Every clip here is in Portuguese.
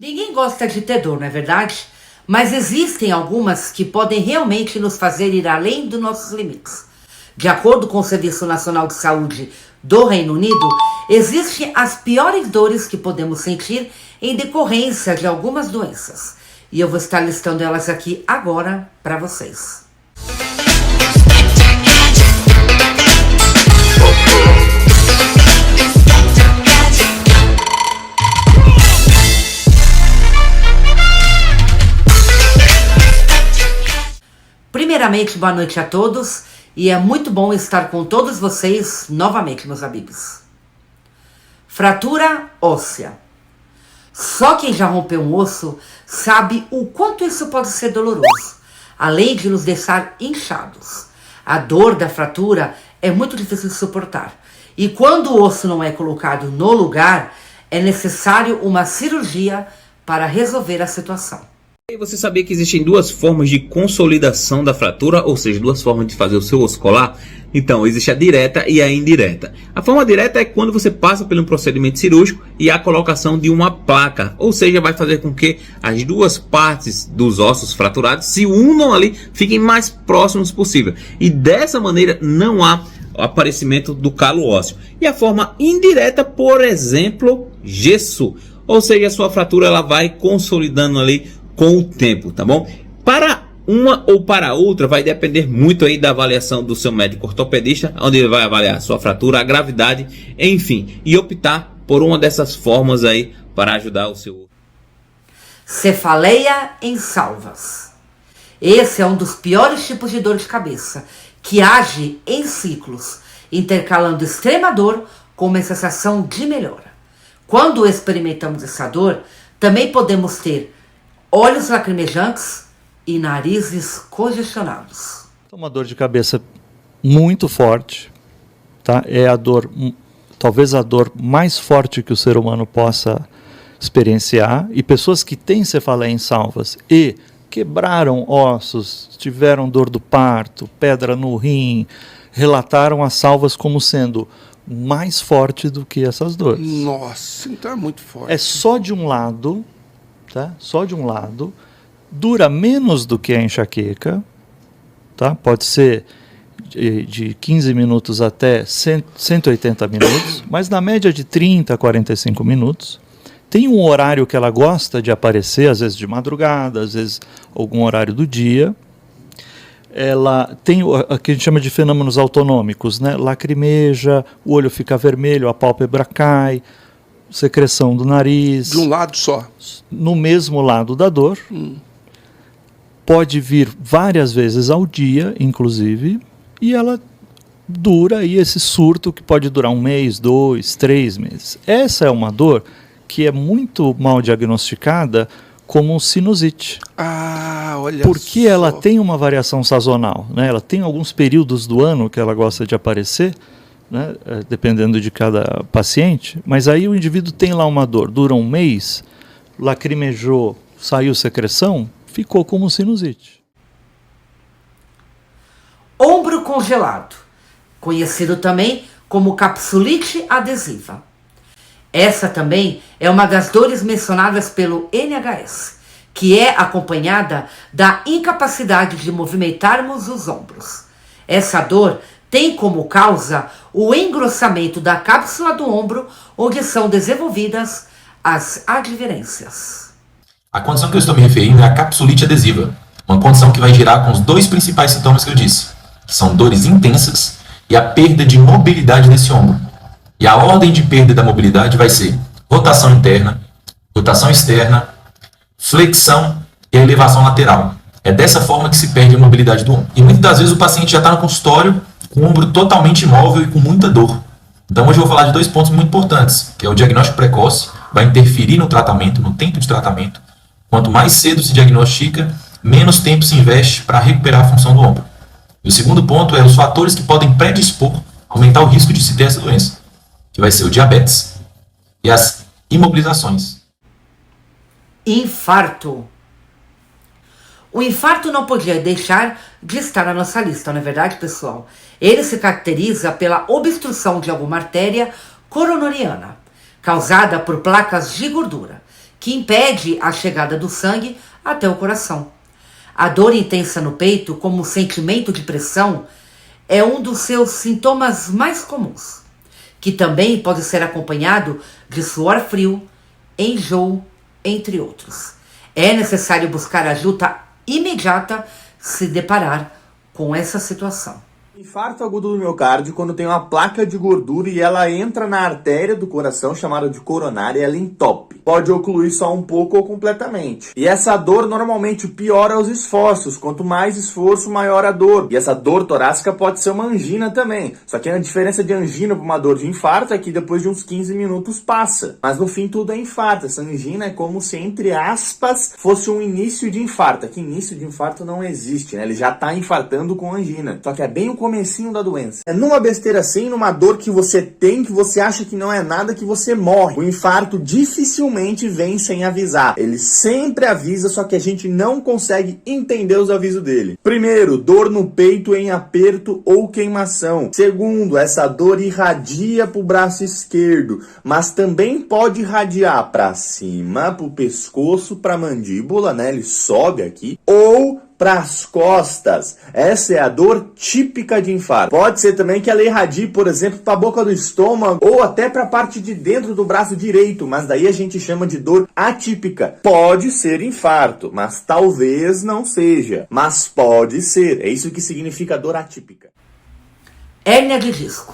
Ninguém gosta de ter dor, não é verdade? Mas existem algumas que podem realmente nos fazer ir além dos nossos limites. De acordo com o Serviço Nacional de Saúde do Reino Unido, existem as piores dores que podemos sentir em decorrência de algumas doenças. E eu vou estar listando elas aqui agora para vocês. Primeiramente, boa noite a todos, e é muito bom estar com todos vocês novamente, meus amigos. Fratura óssea. Só quem já rompeu um osso sabe o quanto isso pode ser doloroso, além de nos deixar inchados. A dor da fratura é muito difícil de suportar, e quando o osso não é colocado no lugar, é necessário uma cirurgia para resolver a situação. E você sabia que existem duas formas de consolidação da fratura, ou seja, duas formas de fazer o seu osso colar? Então, existe a direta e a indireta. A forma direta é quando você passa por um procedimento cirúrgico e a colocação de uma placa, ou seja, vai fazer com que as duas partes dos ossos fraturados se unam ali, fiquem mais próximos possível. E dessa maneira não há aparecimento do calo ósseo. E a forma indireta, por exemplo, gesso, ou seja, a sua fratura ela vai consolidando ali com o tempo, tá bom? Para uma ou para outra vai depender muito aí da avaliação do seu médico ortopedista, onde ele vai avaliar a sua fratura, a gravidade, enfim, e optar por uma dessas formas aí para ajudar o seu. Cefaleia em salvas. Esse é um dos piores tipos de dor de cabeça, que age em ciclos, intercalando extrema dor com uma sensação de melhora. Quando experimentamos essa dor, também podemos ter olhos lacrimejantes e narizes congestionados. Uma dor de cabeça muito forte, tá? É a dor, talvez a dor mais forte que o ser humano possa experienciar. E pessoas que têm cefaleia em salvas e quebraram ossos, tiveram dor do parto, pedra no rim, relataram as salvas como sendo mais forte do que essas dores. Nossa, então é muito forte. É só de um lado. Tá? Só de um lado, dura menos do que a enxaqueca, tá? Pode ser de 15 minutos até 180 minutos, mas na média de 30 a 45 minutos. Tem um horário que ela gosta de aparecer, às vezes de madrugada, às vezes algum horário do dia. Ela tem o que a gente chama de fenômenos autonômicos, né? Lacrimeja, o olho fica vermelho, a pálpebra cai, secreção do nariz. De um lado só? No mesmo lado da dor. Pode vir várias vezes ao dia, inclusive, e ela dura aí esse surto que pode durar 1 mês, 2, 3 meses. Essa é uma dor que é muito mal diagnosticada como sinusite. Ah, olha porque só. ela tem uma variação sazonal, né? Ela tem alguns períodos do ano que ela gosta de aparecer, né, dependendo de cada paciente, mas aí o indivíduo tem lá uma dor, dura 1 mês, lacrimejou, saiu secreção, ficou como sinusite. Ombro congelado, conhecido também como capsulite adesiva. Essa também é uma das dores mencionadas pelo NHS, que é acompanhada da incapacidade de movimentarmos os ombros. Essa dor tem como causa o engrossamento da cápsula do ombro, onde são desenvolvidas as adverências. A condição que eu estou me referindo é a capsulite adesiva, uma condição que vai girar com os 2 principais sintomas que eu disse, que são dores intensas e a perda de mobilidade desse ombro. E a ordem de perda da mobilidade vai ser rotação interna, rotação externa, flexão e elevação lateral. É dessa forma que se perde a mobilidade do ombro. E muitas das vezes o paciente já está no consultório com o ombro totalmente imóvel e com muita dor. Então hoje eu vou falar de 2 pontos muito importantes, que é o diagnóstico precoce, vai interferir no tratamento, no tempo de tratamento. Quanto mais cedo se diagnostica, menos tempo se investe para recuperar a função do ombro. E o segundo ponto é os fatores que podem predispor, aumentar o risco de se ter essa doença, que vai ser o diabetes e as imobilizações. Infarto. O infarto não podia deixar de estar na nossa lista, não é verdade, pessoal? Ele se caracteriza pela obstrução de alguma artéria coronariana, causada por placas de gordura, que impede a chegada do sangue até o coração. A dor intensa no peito, como sentimento de pressão, é um dos seus sintomas mais comuns, que também pode ser acompanhado de suor frio, enjoo, entre outros. É necessário buscar ajuda imediata se deparar com essa situação. Infarto agudo do miocárdio, quando tem uma placa de gordura e ela entra na artéria do coração, chamada de coronária, e ela entope. Pode ocluir só um pouco ou completamente. E essa dor normalmente piora os esforços. Quanto mais esforço, maior a dor. E essa dor torácica pode ser uma angina também. Só que a diferença de angina para uma dor de infarto é que depois de uns 15 minutos passa. Mas no fim tudo é infarto. Essa angina é como se, entre aspas, fosse um início de infarto. Aqui início de infarto não existe, né? Ele já está infartando com angina. Só que é bem o comecinho da doença. É numa besteira assim, numa dor que você tem, que você acha que não é nada, que você morre. O infarto dificilmente vem sem avisar. Ele sempre avisa, só que a gente não consegue entender os avisos dele. Primeiro, dor no peito em aperto ou queimação. Segundo, essa dor irradia para o braço esquerdo, mas também pode irradiar para cima, para o pescoço, para a mandíbula, né? Ele sobe aqui, ou para as costas. Essa é a dor típica de infarto. Pode ser também que ela irradie, por exemplo, para a boca do estômago ou até para a parte de dentro do braço direito, mas daí a gente chama de dor atípica. Pode ser infarto, mas talvez não seja. Mas pode ser. É isso que significa dor atípica. Hérnia de disco.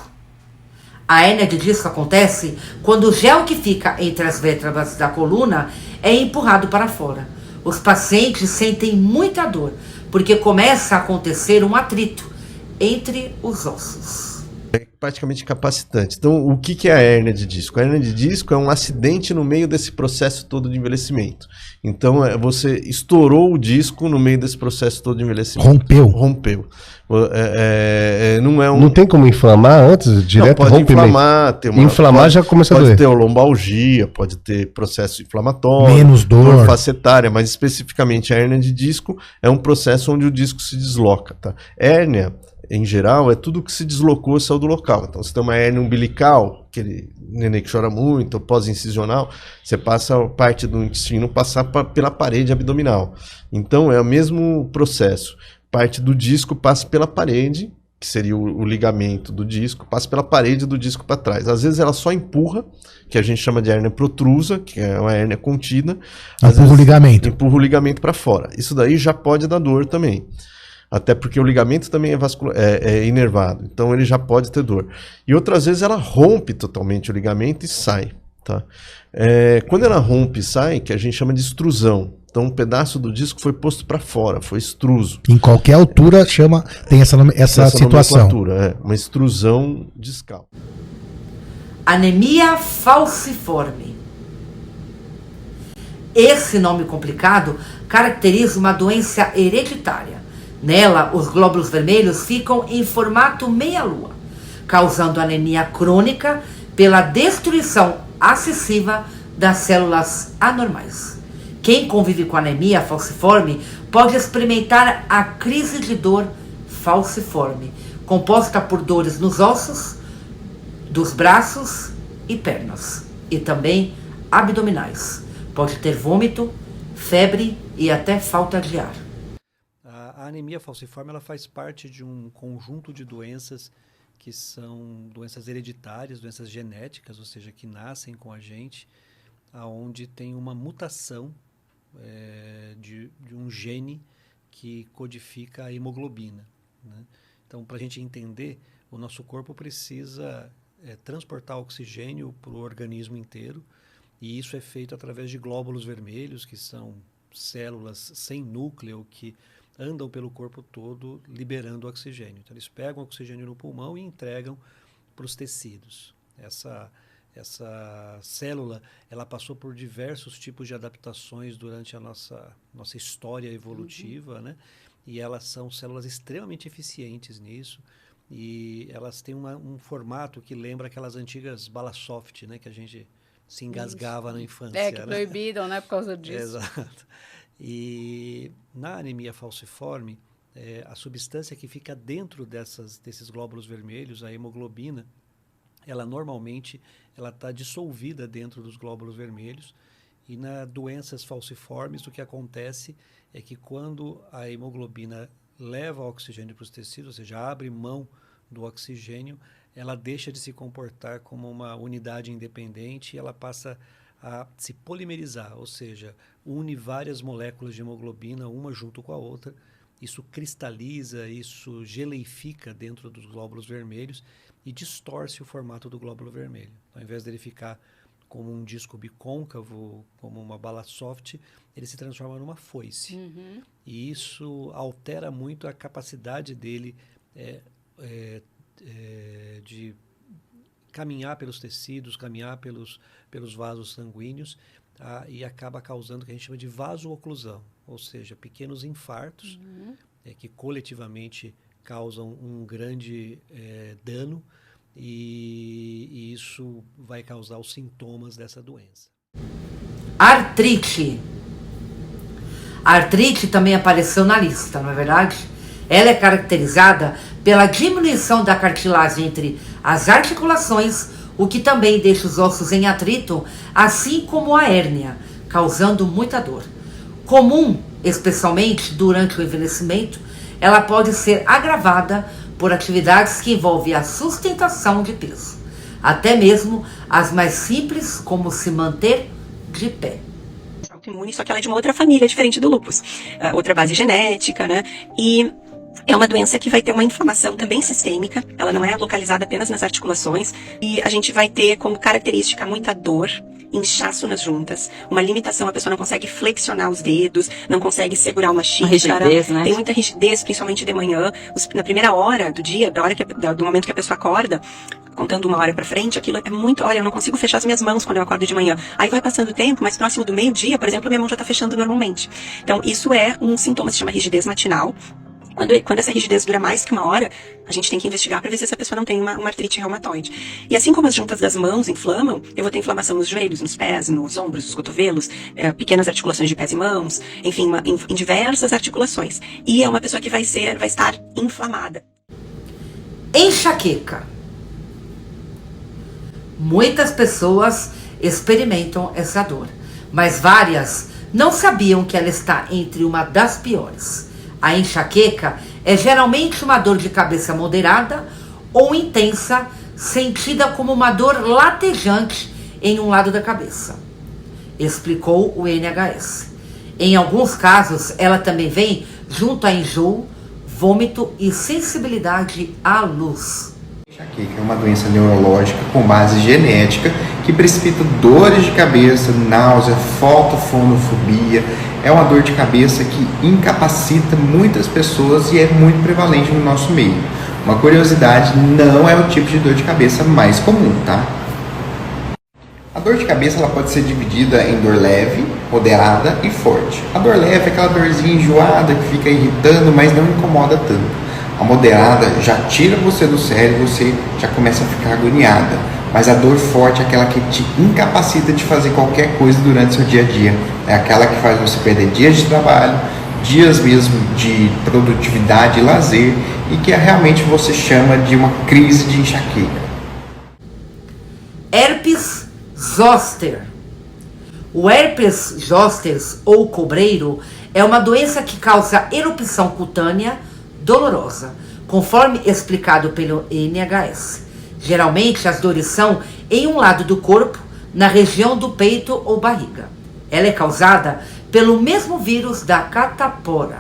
A hérnia de disco acontece quando o gel que fica entre as vértebras da coluna é empurrado para fora. Os pacientes sentem muita dor, porque começa a acontecer um atrito entre os ossos. É praticamente incapacitante. Então, o que é a hérnia de disco? A hérnia de disco é um acidente no meio desse processo todo de envelhecimento. Então, você estourou o disco no meio desse processo todo de envelhecimento. Rompeu. Não tem como inflamar antes, direto pode rompimento. Inflamar já começa a doer. Pode ter lombalgia, pode ter processo inflamatório, menos dor facetária, mas especificamente a hérnia de disco é um processo onde o disco se desloca. Tá? Hérnia, em geral, é tudo que se deslocou e saiu do local. Então, você tem uma hérnia umbilical, aquele neném que chora muito, pós-incisional, você passa parte do intestino passar pela parede abdominal. Então, é o mesmo processo. Parte do disco passa pela parede, que seria o ligamento do disco, passa pela parede do disco para trás. Às vezes ela só empurra, que a gente chama de hérnia protrusa, que é uma hérnia contida. Empurra o ligamento. Empurra o ligamento para fora. Isso daí já pode dar dor também. Até porque o ligamento também é inervado, então ele já pode ter dor. E outras vezes ela rompe totalmente o ligamento e sai. Tá? Quando ela rompe e sai, que a gente chama de extrusão. Então um pedaço do disco foi posto para fora, foi extruso. Em qualquer altura tem essa situação. Uma extrusão discal. Anemia falciforme. Esse nome complicado caracteriza uma doença hereditária. Nela, os glóbulos vermelhos ficam em formato meia-lua, causando anemia crônica pela destruição excessiva das células anormais. Quem convive com anemia falciforme pode experimentar a crise de dor falciforme, composta por dores nos ossos, dos braços e pernas, e também abdominais. Pode ter vômito, febre e até falta de ar. A anemia falciforme ela faz parte de um conjunto de doenças que são doenças hereditárias, doenças genéticas, ou seja, que nascem com a gente, onde tem uma mutação de um gene que codifica a hemoglobina, né? Então, para a gente entender, o nosso corpo precisa transportar oxigênio para o organismo inteiro, e isso é feito através de glóbulos vermelhos, que são células sem núcleo que andam pelo corpo todo liberando oxigênio. Então, eles pegam oxigênio no pulmão e entregam para os tecidos. Essa célula, ela passou por diversos tipos de adaptações durante a nossa história evolutiva, né? E elas são células extremamente eficientes nisso, e elas têm um formato que lembra aquelas antigas balas soft, né? Que a gente se engasgava na infância. Que proibiram, né? Por causa disso. Exato. E na anemia falciforme, a substância que fica dentro desses glóbulos vermelhos, a hemoglobina, ela normalmente está dissolvida dentro dos glóbulos vermelhos, E nas doenças falciformes, o que acontece é que quando a hemoglobina leva o oxigênio para os tecidos, ou seja, abre mão do oxigênio, ela deixa de se comportar como uma unidade independente e ela passa a se polimerizar, ou seja, une várias moléculas de hemoglobina, uma junto com a outra. Isso cristaliza, isso geleifica dentro dos glóbulos vermelhos e distorce o formato do glóbulo vermelho. Ao invés dele ficar como um disco bicôncavo, como uma bala soft, ele se transforma numa foice. E isso altera muito a capacidade dele de caminhar pelos tecidos, caminhar pelos vasos sanguíneos, e acaba causando o que a gente chama de vasooclusão, ou seja, pequenos infartos que coletivamente causam um grande dano, e isso vai causar os sintomas dessa doença. Artrite. A artrite também apareceu na lista, não é verdade? Ela é caracterizada pela diminuição da cartilagem entre as articulações, o que também deixa os ossos em atrito, assim como a hérnia, causando muita dor. Comum, especialmente durante o envelhecimento, ela pode ser agravada por atividades que envolvem a sustentação de peso, até mesmo as mais simples, como se manter de pé. Autoimune, só que ela é de uma outra família, diferente do lúpus, outra base genética, né? E é uma doença que vai ter uma inflamação também sistêmica, ela não é localizada apenas nas articulações, e a gente vai ter como característica muita dor, inchaço nas juntas, uma limitação, a pessoa não consegue flexionar os dedos, não consegue segurar uma xícara, né? Tem muita rigidez, principalmente de manhã, na primeira hora do dia, do momento que a pessoa acorda, contando 1 hora pra frente, aquilo é muito, olha, eu não consigo fechar as minhas mãos quando eu acordo de manhã. Aí vai passando o tempo, mais próximo do meio-dia, por exemplo, minha mão já tá fechando normalmente. Então, isso é um sintoma, se chama rigidez matinal. Quando essa rigidez dura mais que 1 hora, a gente tem que investigar para ver se essa pessoa não tem uma artrite reumatoide. E assim como as juntas das mãos inflamam, eu vou ter inflamação nos joelhos, nos pés, nos ombros, nos cotovelos, pequenas articulações de pés e mãos, enfim, em diversas articulações. E é uma pessoa que vai estar inflamada. Enxaqueca. Muitas pessoas experimentam essa dor, mas várias não sabiam que ela está entre uma das piores. A enxaqueca é geralmente uma dor de cabeça moderada ou intensa, sentida como uma dor latejante em um lado da cabeça, explicou o NHS. Em alguns casos, ela também vem junto a enjoo, vômito e sensibilidade à luz. Enxaqueca é uma doença neurológica com base genética que precipita dores de cabeça, náusea, fotofonofobia. É uma dor de cabeça que incapacita muitas pessoas e é muito prevalente no nosso meio. Uma curiosidade, não é o tipo de dor de cabeça mais comum, tá? A dor de cabeça ela pode ser dividida em dor leve, moderada e forte. A dor leve é aquela dorzinha enjoada que fica irritando, mas não incomoda tanto. A moderada já tira você do sério e você já começa a ficar agoniada. Mas a dor forte é aquela que te incapacita de fazer qualquer coisa durante seu dia a dia. É aquela que faz você perder dias de trabalho, dias mesmo de produtividade e lazer, e que realmente você chama de uma crise de enxaqueca. Herpes zoster. O herpes zoster ou cobreiro é uma doença que causa erupção cutânea dolorosa, conforme explicado pelo NHS. Geralmente as dores são em um lado do corpo, na região do peito ou barriga. Ela é causada pelo mesmo vírus da catapora.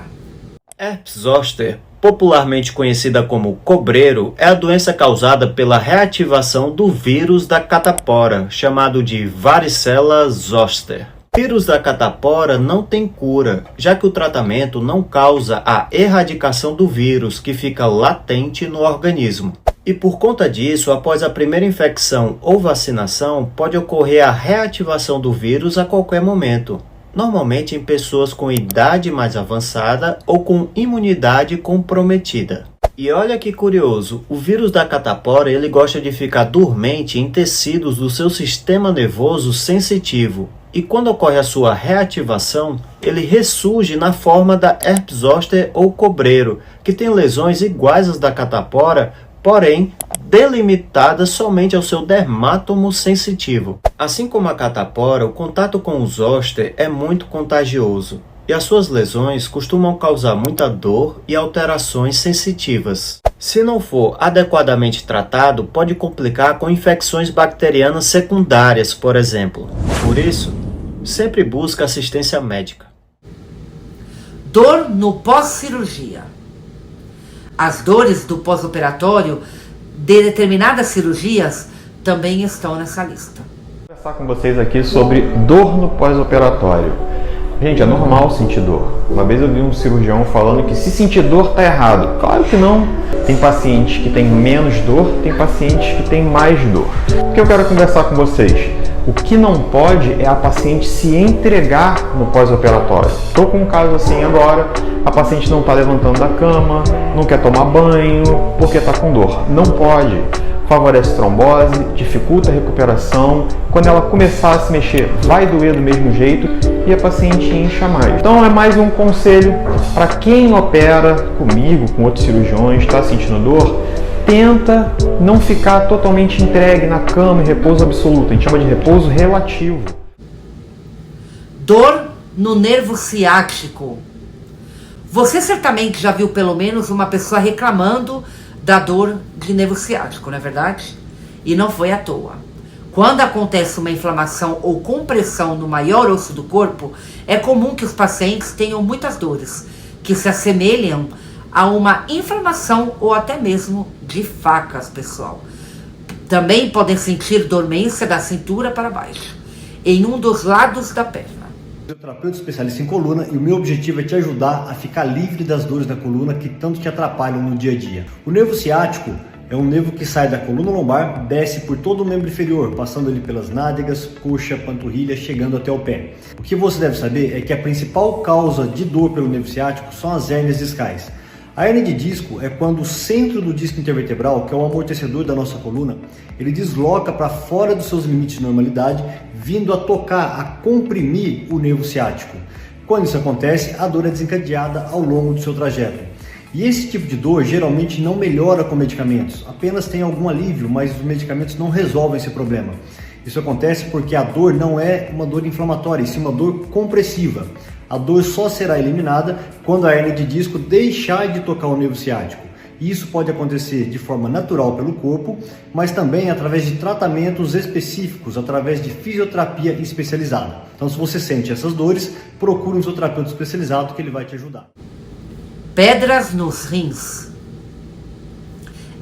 Herpes zoster, popularmente conhecida como cobreiro, é a doença causada pela reativação do vírus da catapora, chamado de varicela zoster. O vírus da catapora não tem cura, já que o tratamento não causa a erradicação do vírus, que fica latente no organismo. E por conta disso, após a primeira infecção ou vacinação, pode ocorrer a reativação do vírus a qualquer momento, normalmente em pessoas com idade mais avançada ou com imunidade comprometida. E olha que curioso, o vírus da catapora ele gosta de ficar dormente em tecidos do seu sistema nervoso sensitivo. E quando ocorre a sua reativação, ele ressurge na forma da herpes zoster ou cobreiro, que tem lesões iguais às da catapora, porém delimitada somente ao seu dermátomo sensitivo. Assim como a catapora, o contato com o zoster é muito contagioso e as suas lesões costumam causar muita dor e alterações sensitivas. Se não for adequadamente tratado, pode complicar com infecções bacterianas secundárias, por exemplo. Por isso, sempre busque assistência médica. Dor no pós-cirurgia. As dores do pós-operatório de determinadas cirurgias também estão nessa lista. Vou conversar com vocês aqui sobre dor no pós-operatório. Gente, é normal sentir dor. Uma vez eu vi um cirurgião falando que se sentir dor tá errado. Claro que não. Tem pacientes que têm menos dor, tem pacientes que têm mais dor. O que eu quero conversar com vocês? O que não pode é a paciente se entregar no pós-operatório. Estou com um caso assim agora, a paciente não está levantando da cama, não quer tomar banho, porque está com dor. Não pode. Favorece trombose, dificulta a recuperação. Quando ela começar a se mexer, vai doer do mesmo jeito e a paciente incha mais. Então é mais um conselho para quem opera comigo, com outros cirurgiões, está sentindo dor, tenta não ficar totalmente entregue na cama em repouso absoluto. A gente chama de repouso relativo. Dor no nervo ciático. Você certamente já viu pelo menos uma pessoa reclamando da dor de nervo ciático, não é verdade? E não foi à toa. Quando acontece uma inflamação ou compressão no maior osso do corpo, é comum que os pacientes tenham muitas dores, que se assemelham a uma inflamação ou até mesmo de facas, pessoal. Também podem sentir dormência da cintura para baixo, em um dos lados da perna. Eu sou terapeuta especialista em coluna e o meu objetivo é te ajudar a ficar livre das dores da coluna que tanto te atrapalham no dia a dia. O nervo ciático é um nervo que sai da coluna lombar, desce por todo o membro inferior, passando ali pelas nádegas, coxa, panturrilha, chegando até o pé. O que você deve saber é que a principal causa de dor pelo nervo ciático são as hérnias discais. A hérnia de disco é quando o centro do disco intervertebral, que é o amortecedor da nossa coluna, ele desloca para fora dos seus limites de normalidade, vindo a tocar, a comprimir o nervo ciático. Quando isso acontece, a dor é desencadeada ao longo do seu trajeto. E esse tipo de dor geralmente não melhora com medicamentos, apenas tem algum alívio, mas os medicamentos não resolvem esse problema. Isso acontece porque a dor não é uma dor inflamatória, e sim uma dor compressiva. A dor só será eliminada quando a hérnia de disco deixar de tocar o nervo ciático. E isso pode acontecer de forma natural pelo corpo, mas também através de tratamentos específicos, através de fisioterapia especializada. Então, se você sente essas dores, procure um fisioterapeuta especializado que ele vai te ajudar. Pedras nos rins.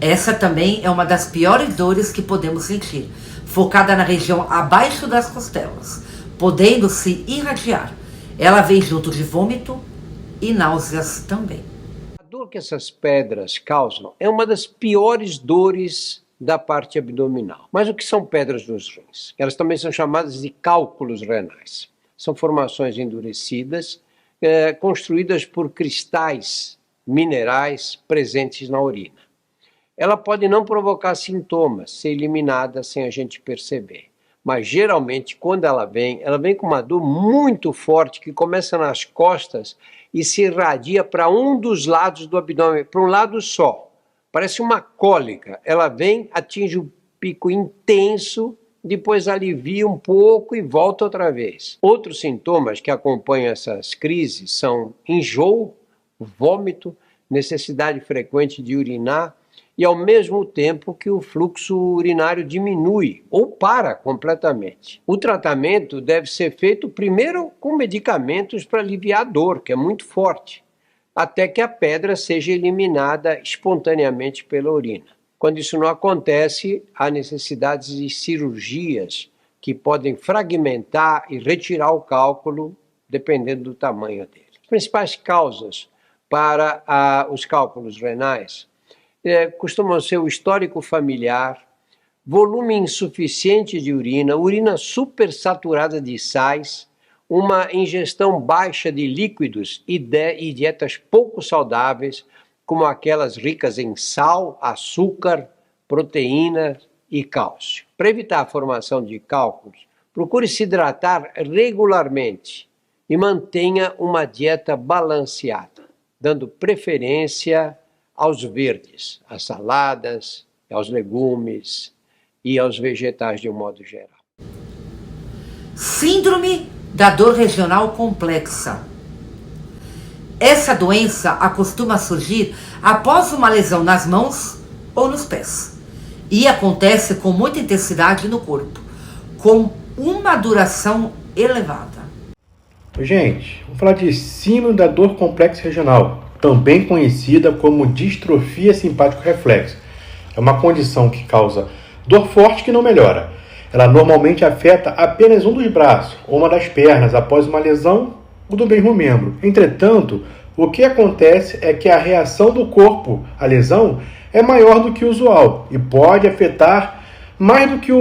Essa também é uma das piores dores que podemos sentir, focada na região abaixo das costelas, podendo se irradiar. Ela vem junto de vômito e náuseas também. A dor que essas pedras causam é uma das piores dores da parte abdominal. Mas o que são pedras nos rins? Elas também são chamadas de cálculos renais. São formações endurecidas, construídas por cristais minerais presentes na urina. Ela pode não provocar sintomas, ser eliminada sem a gente perceber. Mas geralmente quando ela vem com uma dor muito forte que começa nas costas e se irradia para um dos lados do abdômen, para um lado só. Parece uma cólica. Ela vem, atinge o pico intenso, depois alivia um pouco e volta outra vez. Outros sintomas que acompanham essas crises são enjoo, vômito, necessidade frequente de urinar, e ao mesmo tempo que o fluxo urinário diminui ou para completamente. O tratamento deve ser feito primeiro com medicamentos para aliviar a dor, que é muito forte, até que a pedra seja eliminada espontaneamente pela urina. Quando isso não acontece, há necessidade de cirurgias que podem fragmentar e retirar o cálculo, dependendo do tamanho dele. As principais causas para os cálculos renais costumam ser o histórico familiar, volume insuficiente de urina, urina supersaturada de sais, uma ingestão baixa de líquidos e dietas pouco saudáveis, como aquelas ricas em sal, açúcar, proteína e cálcio. Para evitar a formação de cálculos, procure se hidratar regularmente e mantenha uma dieta balanceada, dando preferência aos verdes, às saladas, aos legumes e aos vegetais de um modo geral. Síndrome da dor regional complexa. Essa doença acostuma surgir após uma lesão nas mãos ou nos pés e acontece com muita intensidade no corpo, com uma duração elevada. Gente, vamos falar de síndrome da dor complexa regional, também conhecida como distrofia simpático-reflexa. É uma condição que causa dor forte que não melhora. Ela normalmente afeta apenas um dos braços ou uma das pernas após uma lesão ou do mesmo membro. Entretanto, o que acontece é que a reação do corpo à lesão é maior do que o usual e pode afetar mais do que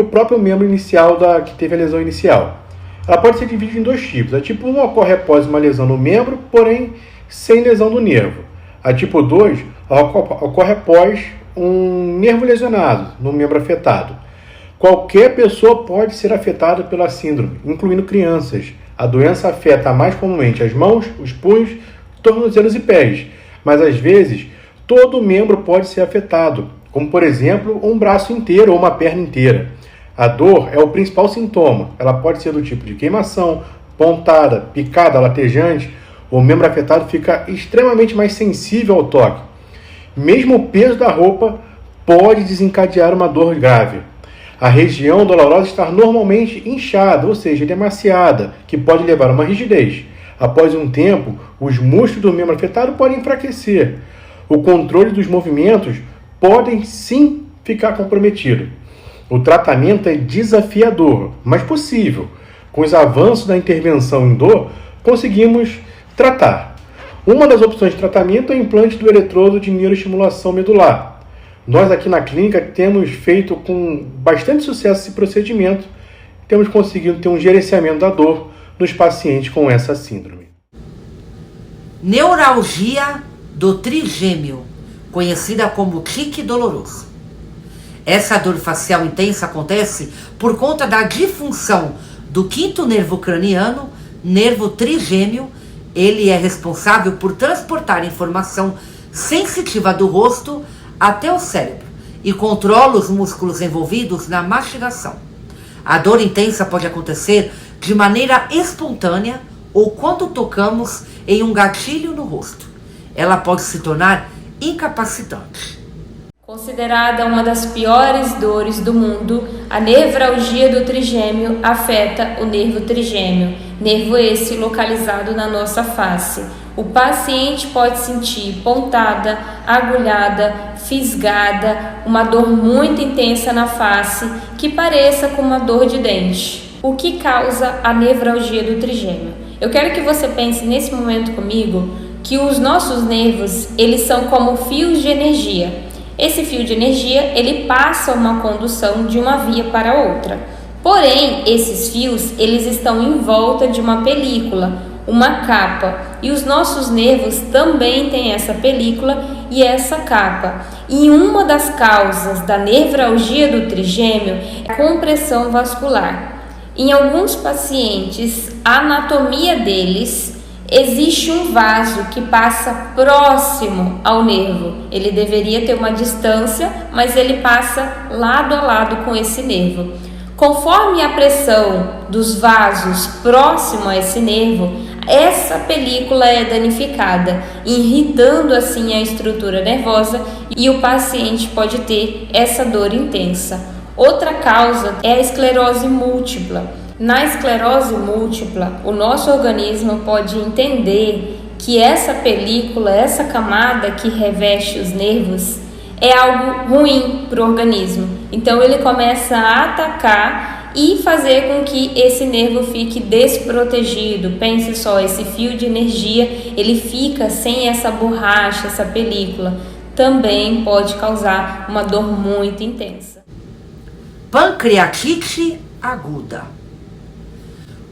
o próprio membro inicial que teve a lesão inicial. Ela pode ser dividida em dois tipos. A tipo 1 ocorre após uma lesão no membro, porém sem lesão do nervo. A tipo 2 ocorre após um nervo lesionado no membro afetado. Qualquer pessoa pode ser afetada pela síndrome, incluindo crianças. A doença afeta mais comumente as mãos, os punhos, tornozelos e pés, mas às vezes todo membro pode ser afetado, como por exemplo um braço inteiro ou uma perna inteira. A dor é o principal sintoma. Ela pode ser do tipo de queimação, pontada, picada, latejante. O membro afetado fica extremamente mais sensível ao toque. Mesmo o peso da roupa pode desencadear uma dor grave. A região dolorosa está normalmente inchada, ou seja, demasiada, que pode levar a uma rigidez. Após um tempo, os músculos do membro afetado podem enfraquecer. O controle dos movimentos podem sim ficar comprometido. O tratamento é desafiador, mas possível. Com os avanços da intervenção em dor, conseguimos tratar. Uma das opções de tratamento é o implante do eletrodo de neuroestimulação medular. Nós aqui na clínica temos feito com bastante sucesso esse procedimento. Temos conseguido ter um gerenciamento da dor nos pacientes com essa síndrome. Neuralgia do trigêmeo, conhecida como tique doloroso. Essa dor facial intensa acontece por conta da disfunção do quinto nervo craniano, nervo trigêmeo. Ele é responsável por transportar informação sensitiva do rosto até o cérebro e controla os músculos envolvidos na mastigação. A dor intensa pode acontecer de maneira espontânea ou quando tocamos em um gatilho no rosto. Ela pode se tornar incapacitante. Considerada uma das piores dores do mundo, a nevralgia do trigêmeo afeta o nervo trigêmeo, nervo esse localizado na nossa face. O paciente pode sentir pontada, agulhada, fisgada, uma dor muito intensa na face, que pareça com uma dor de dente. O que causa a nevralgia do trigêmeo? Eu quero que você pense nesse momento comigo que os nossos nervos, eles são como fios de energia. Esse fio de energia, ele passa uma condução de uma via para outra. Porém, esses fios, eles estão em volta de uma película, uma capa, e os nossos nervos também têm essa película e essa capa. E uma das causas da nevralgia do trigêmeo é a compressão vascular. Em alguns pacientes, a anatomia deles existe um vaso que passa próximo ao nervo. Ele deveria ter uma distância, mas ele passa lado a lado com esse nervo. Conforme a pressão dos vasos próximo a esse nervo, essa película é danificada, irritando assim a estrutura nervosa e o paciente pode ter essa dor intensa. Outra causa é a esclerose múltipla. Na esclerose múltipla, o nosso organismo pode entender que essa película, essa camada que reveste os nervos, é algo ruim para o organismo. Então ele começa a atacar e fazer com que esse nervo fique desprotegido. Pense só, esse fio de energia, ele fica sem essa borracha, essa película. Também pode causar uma dor muito intensa. Pancreatite aguda.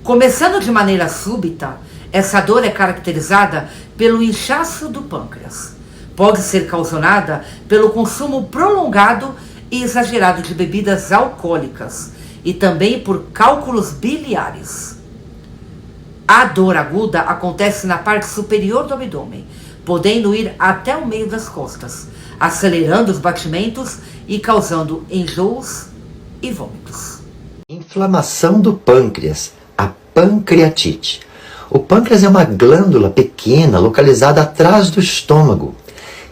Começando de maneira súbita, essa dor é caracterizada pelo inchaço do pâncreas. Pode ser causada pelo consumo prolongado e exagerado de bebidas alcoólicas e também por cálculos biliares. A dor aguda acontece na parte superior do abdômen, podendo ir até o meio das costas. acelerando os batimentos e causando enjoos e vômitos. Inflamação do pâncreas, a pancreatite. O pâncreas é uma glândula pequena localizada atrás do estômago.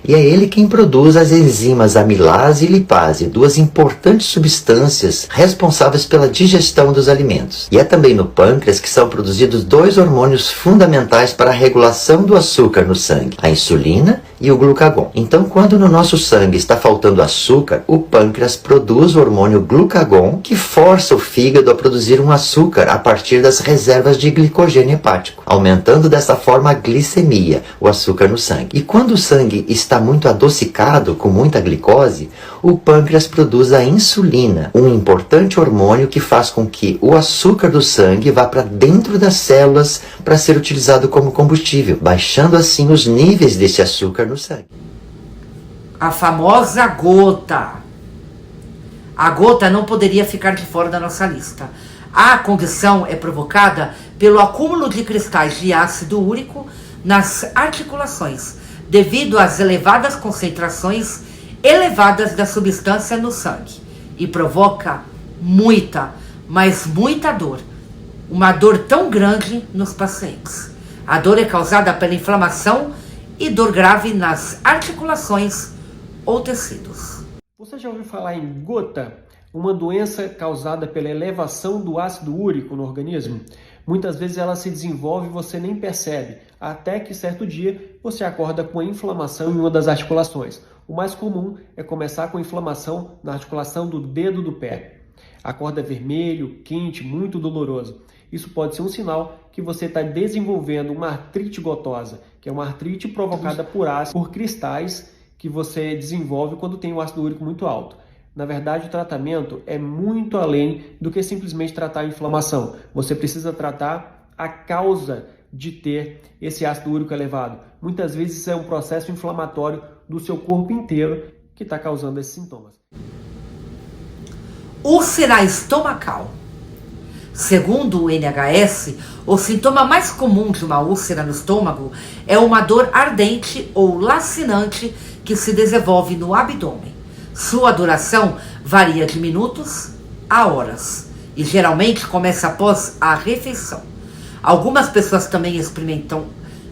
E é ele quem produz as enzimas amilase e lipase, duas importantes substâncias responsáveis pela digestão dos alimentos. E é também no pâncreas que são produzidos dois hormônios fundamentais para a regulação do açúcar no sangue, a insulina e o glucagon. Então, quando no nosso sangue está faltando açúcar, o pâncreas produz o hormônio glucagon, que força o fígado a produzir um açúcar a partir das reservas de glicogênio hepático, aumentando dessa forma a glicemia, o açúcar no sangue. E quando o sangue está muito adocicado, com muita glicose, o pâncreas produz a insulina, um importante hormônio que faz com que o açúcar do sangue vá para dentro das células para ser utilizado como combustível, baixando assim os níveis desse açúcar no sangue. A famosa gota. A gota não poderia ficar de fora da nossa lista. A condição é provocada pelo acúmulo de cristais de ácido úrico nas articulações, devido às elevadas concentrações elevadas da substância no sangue, e provoca muita, mas muita dor. Uma dor tão grande nos pacientes. A dor é causada pela inflamação e dor grave nas articulações ou tecidos. Você já ouviu falar em gota? Uma doença causada pela elevação do ácido úrico no organismo? Muitas vezes ela se desenvolve e você nem percebe, até que certo dia você acorda com a inflamação em uma das articulações. O mais comum é começar com inflamação na articulação do dedo do pé. Acorda vermelho, quente, muito doloroso. Isso pode ser um sinal que você está desenvolvendo uma artrite gotosa, que é uma artrite provocada por ácido, por cristais que você desenvolve quando tem o ácido úrico muito alto. Na verdade, o tratamento é muito além do que simplesmente tratar a inflamação. Você precisa tratar a causa de ter esse ácido úrico elevado. Muitas vezes isso é um processo inflamatório do seu corpo inteiro que está causando esses sintomas. Úlcera estomacal. Segundo o NHS, o sintoma mais comum de uma úlcera no estômago é uma dor ardente ou lacinante que se desenvolve no abdômen. Sua duração varia de minutos a horas e geralmente começa após a refeição. Algumas pessoas também experimentam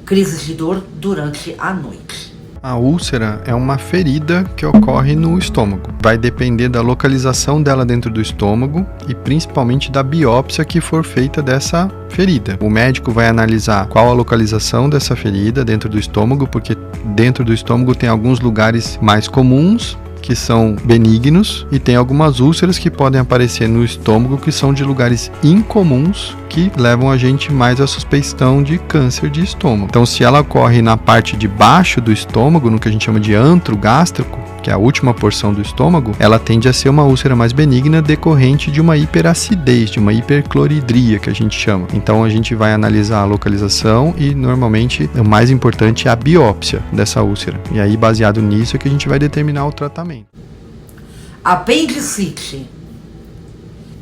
crises de dor durante a noite. A úlcera é uma ferida que ocorre no estômago. Vai depender da localização dela dentro do estômago e principalmente da biópsia que for feita dessa ferida. O médico vai analisar qual a localização dessa ferida dentro do estômago, porque dentro do estômago tem alguns lugares mais comuns que são benignos e tem algumas úlceras que podem aparecer no estômago que são de lugares incomuns que levam a gente mais à suspeição de câncer de estômago. Então, se ela ocorre na parte de baixo do estômago, no que a gente chama de antro gástrico, que é a última porção do estômago, ela tende a ser uma úlcera mais benigna decorrente de uma hiperacidez, de uma hipercloridria, que a gente chama. Então, a gente vai analisar a localização e, normalmente, o mais importante é a biópsia dessa úlcera. E aí, baseado nisso, é que a gente vai determinar o tratamento. Apendicite.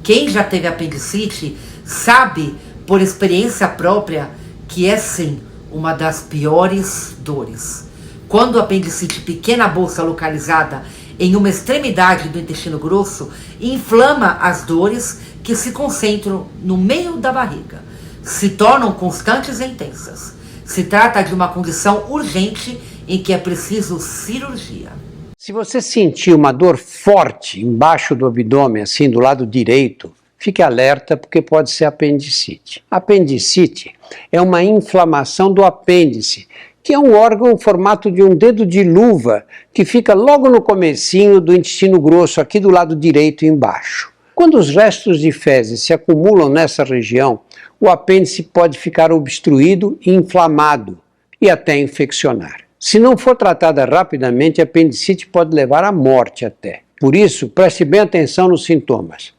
Quem já teve apendicite sabe, por experiência própria, que é sim uma das piores dores. Quando a apendicite pequena bolsa localizada em uma extremidade do intestino grosso inflama as dores que se concentram no meio da barriga, se tornam constantes e intensas. Se trata de uma condição urgente em que é preciso cirurgia. Se você sentir uma dor forte embaixo do abdômen, assim do lado direito, fique alerta porque pode ser apendicite. Apendicite é uma inflamação do apêndice, que é um órgão em formato de um dedo de luva que fica logo no comecinho do intestino grosso, aqui do lado direito embaixo. Quando os restos de fezes se acumulam nessa região, o apêndice pode ficar obstruído e inflamado e até infeccionar. Se não for tratada rapidamente, a apendicite pode levar à morte até. Por isso, preste bem atenção nos sintomas.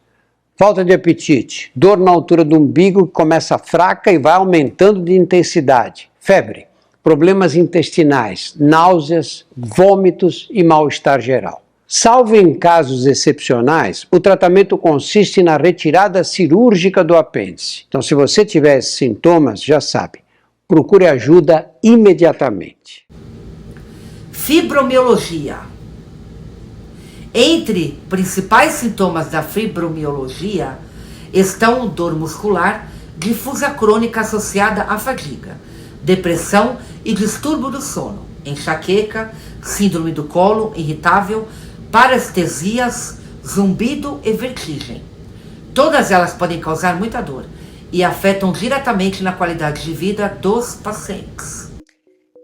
Falta de apetite, dor na altura do umbigo que começa fraca e vai aumentando de intensidade, febre, problemas intestinais, náuseas, vômitos e mal-estar geral. Salvo em casos excepcionais, o tratamento consiste na retirada cirúrgica do apêndice. Então, se você tiver esses sintomas, já sabe, procure ajuda imediatamente. Fibromialgia. Entre principais sintomas da fibromialgia estão dor muscular, difusa crônica associada à fadiga, depressão e distúrbio do sono, enxaqueca, síndrome do colo irritável, parestesias, zumbido e vertigem. Todas elas podem causar muita dor e afetam diretamente na qualidade de vida dos pacientes.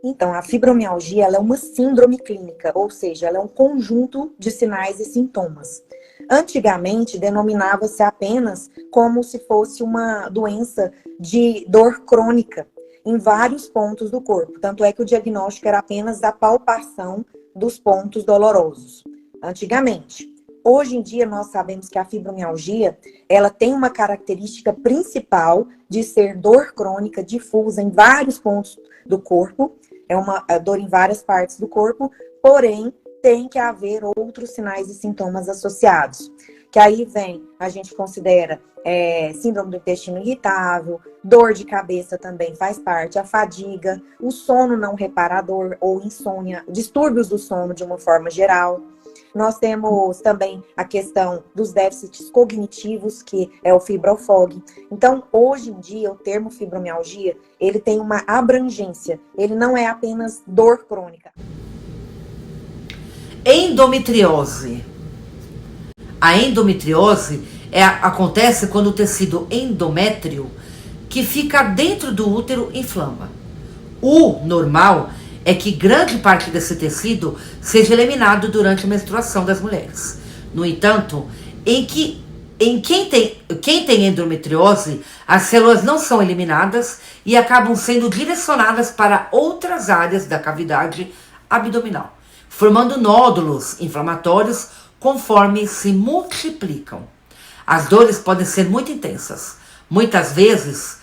Então, a fibromialgia ela é uma síndrome clínica, ou seja, ela é um conjunto de sinais e sintomas. Antigamente, denominava-se apenas como se fosse uma doença de dor crônica em vários pontos do corpo. Tanto é que o diagnóstico era apenas a palpação dos pontos dolorosos. Antigamente. Hoje em dia, nós sabemos que a fibromialgia, ela tem uma característica principal de ser dor crônica difusa em vários pontos do corpo. É uma dor em várias partes do corpo, porém, tem que haver outros sinais e sintomas associados. Que aí vem, a gente considera síndrome do intestino irritável, dor de cabeça também faz parte, a fadiga, o sono não reparador ou insônia, distúrbios do sono de uma forma geral. Nós temos também a questão dos déficits cognitivos, que é o fibrofog. Então, hoje em dia, o termo fibromialgia, ele tem uma abrangência. Ele não é apenas dor crônica. Endometriose. A endometriose acontece quando o tecido endométrio, que fica dentro do útero, inflama. O normal é que grande parte desse tecido seja eliminado durante a menstruação das mulheres. No entanto, quem tem endometriose, as células não são eliminadas e acabam sendo direcionadas para outras áreas da cavidade abdominal, formando nódulos inflamatórios conforme se multiplicam. As dores podem ser muito intensas, muitas vezes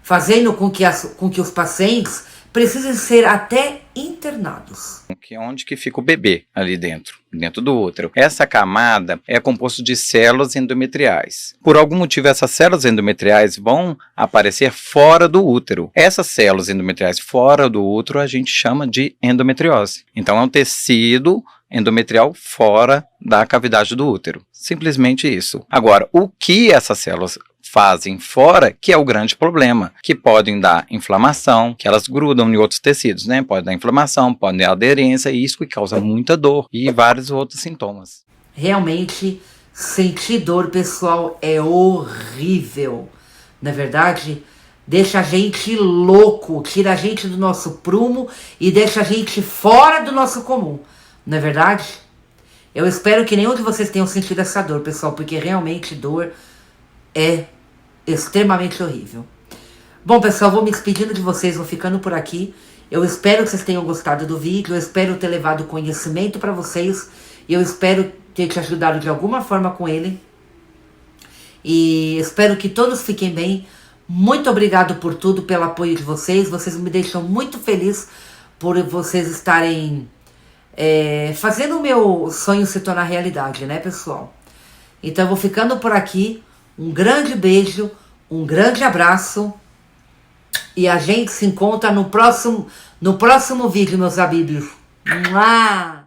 fazendo com que os pacientes precisam ser até internados. Onde que fica o bebê ali dentro do útero. Essa camada é composta de células endometriais. Por algum motivo, essas células endometriais vão aparecer fora do útero. Essas células endometriais fora do útero a gente chama de endometriose. Então é um tecido endometrial fora da cavidade do útero. Simplesmente isso. Agora, o que essas células fazem fora, que é o grande problema, que podem dar inflamação, que elas grudam em outros tecidos, né? Pode dar inflamação, pode dar aderência, e isso que causa muita dor e vários outros sintomas. Realmente, sentir dor, pessoal, é horrível. Na verdade, deixa a gente louco, tira a gente do nosso prumo e deixa a gente fora do nosso comum. Não é verdade? Eu espero que nenhum de vocês tenham sentido essa dor, pessoal, porque realmente dor é extremamente horrível. Bom, pessoal, vou me despedindo de vocês, vou ficando por aqui. Eu espero que vocês tenham gostado do vídeo, eu espero ter levado conhecimento para vocês, e eu espero ter te ajudado de alguma forma com ele. E espero que todos fiquem bem. Muito obrigado por tudo, pelo apoio de vocês. Vocês me deixam muito feliz por vocês estarem fazendo o meu sonho se tornar realidade, né, pessoal? Então eu vou ficando por aqui. Um grande beijo, um grande abraço e a gente se encontra no próximo vídeo, meus amigos. Mua!